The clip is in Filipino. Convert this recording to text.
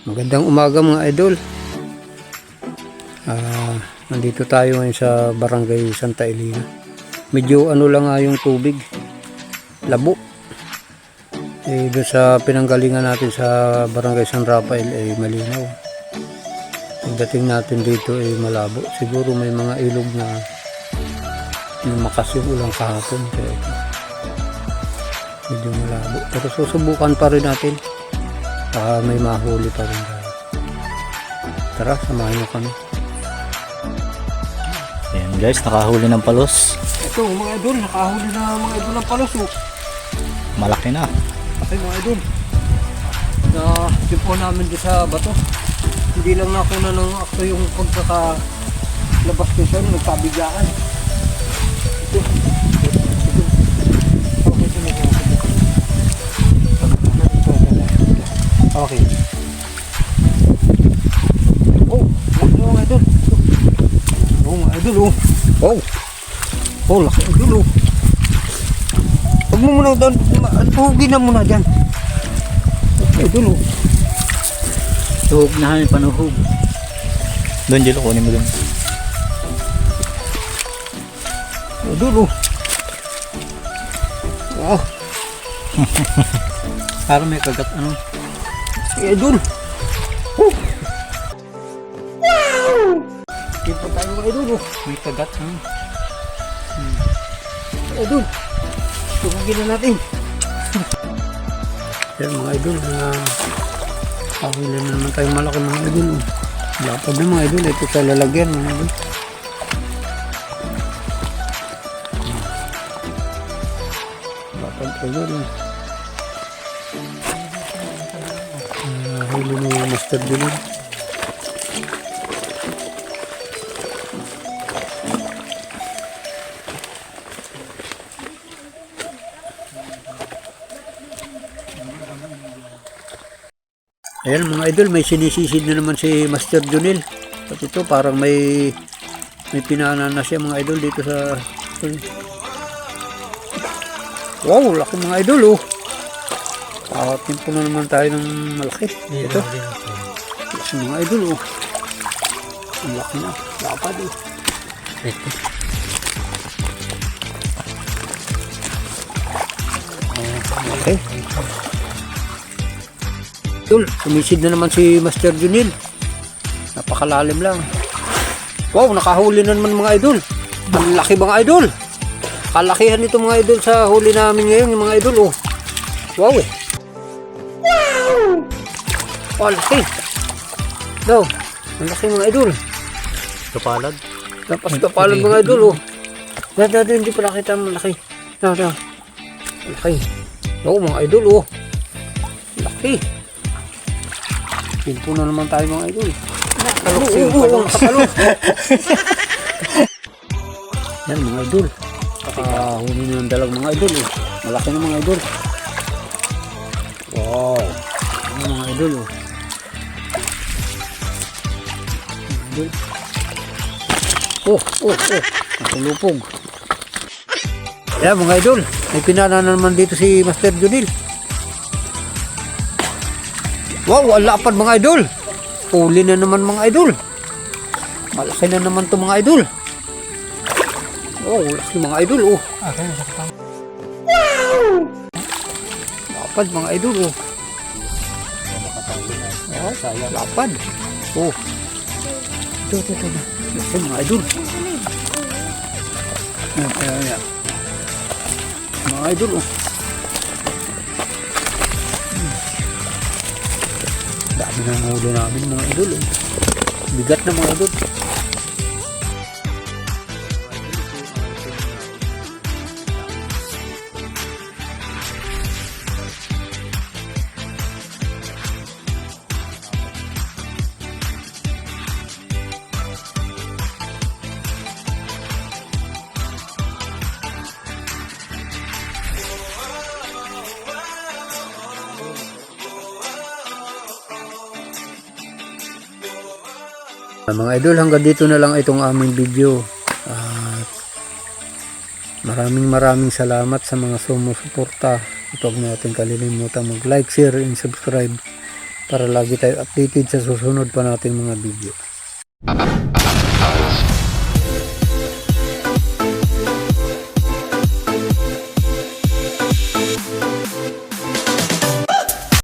Magandang umaga mga idol. Nandito tayo ngayon sa Barangay Santa Elena. Medyo ano lang nga yung tubig, labo. Doon sa pinanggalingan natin sa Barangay San Rafael ay malinaw. Pagdating natin dito ay malabo. Siguro may mga ilog na makas yung ulang kahapon. Kaya medyo malabo. Pero susubukan pa rin natin. May mahuli pa rin tayo. Tara, samahan nyo kami. Ayan guys, nakahuli ng palos. Ito mga idol, nakahuli na mga idol ng palos. Malaki na. Okay mga idol, na simpo namin dito sa bato. Hindi lang nakuna ng akto yung pagkakalabas ko siya, nagpabiglaan. Ito. Okay. Oh, mga idol. Oh, mga idol, oh. Oh. Oh, laki idol, oh. Huwag mo muna doon. Tuhugin na muna dyan. Okay, idol, oh. Tuhog na kami, panuhog. Doon, Jelo, kunin mo doon. Idol, oh. Wow. Parang may kagat, ano? Idol. Oh. Wow! Kita tayo mga idol, oh. May kagat, ano? Idol. Tuhugin na natin. Yan mga idol, pakila na naman tayong malaki mga idol. Lapad na mga idol, ito sa lalagyan mga idol. Lapad idol. Huli ni Master Julian. Ayan mga idol, may sinisisid na naman si Master Junil. At ito parang may pinana na siya mga idol dito sa... Wow, laki mga idol, oh. Timpo na naman tayo ng malaki. Ito. Laki mga idol, oh. Ang laki na. Lapad, oh. Ito. Okay. Idol, sumisid na naman si Master Junil. Napakalalim lang. Wow, nakahuli na naman mga idol. Ang laki mga idol. Kalakihan nito mga idol sa huli namin ngayon, yung mga idol, oh. Wow, eh. Wow! Oh, laki. Daw, ang laki mga idol. Kapalad. Tapos kapalad mga idol, oh. Dada, hindi pa nakita ang laki. Daw. Laki. Daw, mga idol, oh. Laki. Simpo na naman tayo mga idol. Nakalok. Yan mga idol. Huli na ng dalag mga idol, eh. Malaki na mga idol. Wow. Ano mga idol, oh. Idol. Oh. Nakulupog. Yan mga idol. May pinana na naman dito si Master Junil. Wow, ang lapad mga idol. Huli na naman mga idol. Malaki na naman to mga idol. Wow, laki mga idol, oh. Wow! Lapad mga idol, oh. Lapad. Oh. Ito. Laki mga idol. Ayan. Mga idol, oh. Dami na huli namin mga idol, eh. Bigat na mga idol. Mga idol, hanggang dito na lang itong aming video. Maraming salamat sa mga sumusuporta. Huwag natin kalilimutan mag-like, share, and subscribe para lagi tayo updated sa susunod pa nating mga video.